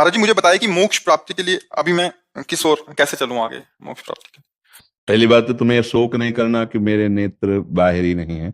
महाराज जी मुझे बताइए कि मोक्ष प्राप्ति के लिए अभी मैं किस ओर कैसे चलूं आगे मोक्ष प्राप्ति के पहली बात तो तुम्हें शोक नहीं करना कि मेरे नेत्र बाहरी नहीं है।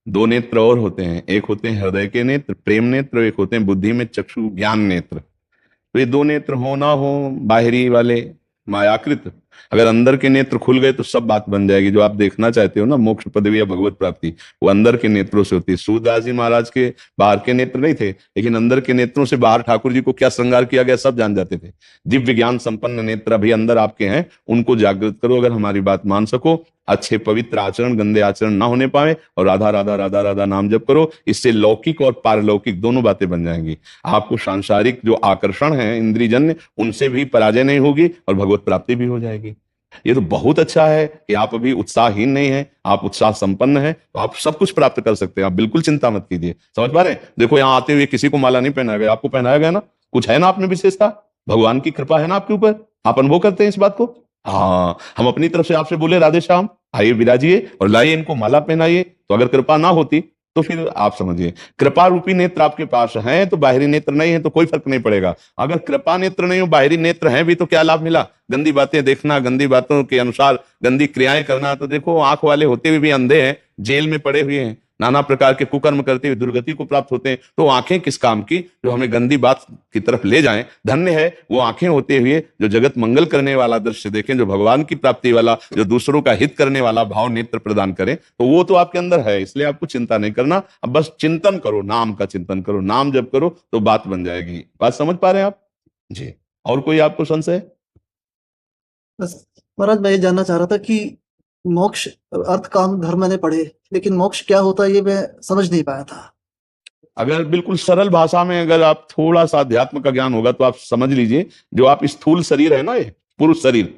दो नेत्र और होते हैं, एक होते हैं हृदय के नेत्र प्रेम नेत्र, एक होते हैं बुद्धि में चक्षु ज्ञान नेत्र। तो ये दो नेत्र हो ना हो बाहरी वाले मायाकृत, अगर अंदर के नेत्र खुल गए तो सब बात बन जाएगी। जो आप देखना चाहते हो ना मोक्ष पदवी या भगवत प्राप्ति, वो अंदर के नेत्रों से होती है। सूरदास जी महाराज के बाहर के नेत्र नहीं थे, लेकिन अंदर के नेत्रों से बाहर ठाकुर जी को क्या श्रृंगार किया गया सब जान जाते थे। दिव्य ज्ञान संपन्न नेत्र अभी अंदर आपके हैं, उनको जागृत करो। अगर हमारी बात मान सको, अच्छे पवित्र आचरण गंदे आचरण ना होने पाए, और राधा राधा राधा राधा नाम जप करो। इससे लौकिक और पारलौकिक दोनों बातें बन जाएंगी। आपको सांसारिक जो आकर्षण है इंद्रियजन्य, उनसे भी पराजय नहीं होगी और भगवत प्राप्ति भी हो जाएगी। ये तो बहुत अच्छा है कि आप अभी उत्साहहीन नहीं हैं, आप उत्साह संपन्न हैं, तो आप सब कुछ प्राप्त कर सकते हैं। आप बिल्कुल चिंता मत कीजिए। समझ पा रहे हैं? देखो यहाँ आते हुए किसी को माला नहीं पहनाया गया, आपको पहनाया गया ना। कुछ है ना आप में विशेषता, भगवान की कृपा है ना आपके ऊपर, आप अनुभव करते हैं इस बात को। हाँ, हम अपनी तरफ से आपसे बोले राधे श्याम आइए विराजिए और लाइए इनको माला पहनाइए। तो अगर कृपा ना होती तो फिर आप समझिए, कृपा रूपी नेत्र आपके पास है तो बाहरी नेत्र नहीं है तो कोई फर्क नहीं पड़ेगा। अगर कृपा नेत्र नहीं हो बाहरी नेत्र हैं भी तो क्या लाभ मिला? गंदी बातें देखना, गंदी बातों के अनुसार गंदी क्रियाएं करना। तो देखो आंख वाले होते हुए भी अंधे हैं, जेल में पड़े हुए हैं, नाना प्रकार के कुकर्म करते हुए दुर्गति को प्राप्त होते हैं। तो आंखें किस काम की जो हमें गंदी बात की तरफ ले जाएं? धन्य है वो आंखें होते हुए जो जगत मंगल करने वाला दृश्य देखें, जो भगवान की प्राप्ति वाला, जो दूसरों का हित करने वाला भाव नेत्र प्रदान करें। तो वो तो आपके अंदर है, इसलिए आपको चिंता नहीं करना। अब बस चिंतन करो, नाम का चिंतन करो, नाम जप करो तो बात बन जाएगी। बात समझ पा रहे हैं आप जी? और कोई आपको संशय? बस महाराज मैं ये जानना चाह रहा था कि मोक्ष अर्थ काम धर्म मैंने पढ़े, लेकिन मोक्ष क्या होता है ये मैं समझ नहीं पाया था। अगर बिल्कुल सरल भाषा में अगर आप थोड़ा सा अध्यात्म का ज्ञान होगा तो आप समझ लीजिए, जो आप स्थूल शरीर है ना, ये पुरुष शरीर,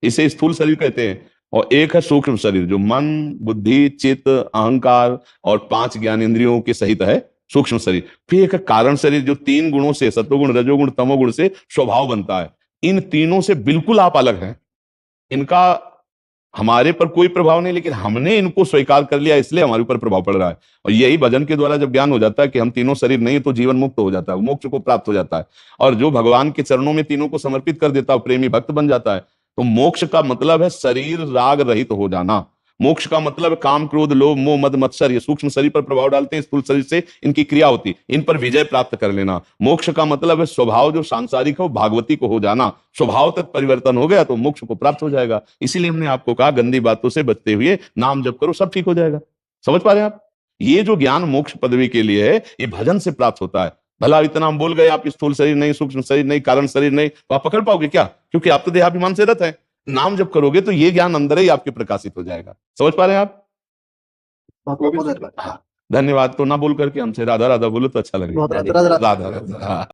इसे स्थूल शरीर कहते हैं। और एक है सूक्ष्म शरीर जो मन बुद्धि चित्त अहंकार और 5 ज्ञान इंद्रियों के सहित है, सूक्ष्म शरीर। फिर एक है कारण शरीर जो 3 गुणों से, सत्वगुण रजोगुण तमोगुण से स्वभाव बनता है। इन तीनों से बिल्कुल आप अलग हैं, इनका हमारे पर कोई प्रभाव नहीं, लेकिन हमने इनको स्वीकार कर लिया इसलिए हमारे ऊपर प्रभाव पड़ रहा है। और यही भजन के द्वारा जब ज्ञान हो जाता है कि हम तीनों शरीर नहीं तो जीवन मुक्त हो जाता है, मोक्ष को प्राप्त हो जाता है। और जो भगवान के चरणों में तीनों को समर्पित कर देता है, प्रेमी भक्त बन जाता है। तो मोक्ष का मतलब है शरीर राग रहित हो जाना। मोक्ष का मतलब काम क्रोध लोभ मोह मद मत्सर, ये सूक्ष्म शरीर पर प्रभाव डालते हैं, स्थूल शरीर से इनकी क्रिया होती, इन पर विजय प्राप्त कर लेना। मोक्ष का मतलब है स्वभाव जो सांसारिक हो भागवती को हो जाना। स्वभाव तक परिवर्तन हो गया तो मोक्ष को प्राप्त हो जाएगा। इसीलिए हमने आपको कहा गंदी बातों से बचते हुए नाम जप करो, सब ठीक हो जाएगा। समझ पा रहे हैं आप? ये जो ज्ञान मोक्ष पदवी के लिए है, ये भजन से प्राप्त होता है। भला इतना हम बोल गए आप स्थूल शरीर नहीं, सूक्ष्म शरीर नहीं, कारण शरीर नहीं, तो आप पकड़ पाओगे क्या? क्योंकि आप तो देहाभिमान से रत है। नाम जब करोगे तो ये ज्ञान अंदर ही आपके प्रकाशित हो जाएगा। समझ पा रहे हैं आप? बहुत हाँ, धन्यवाद। तो ना बोल करके हमसे राधा राधा बोलो तो अच्छा लगेगा। राधा राधा। राधा राधा। हाँ।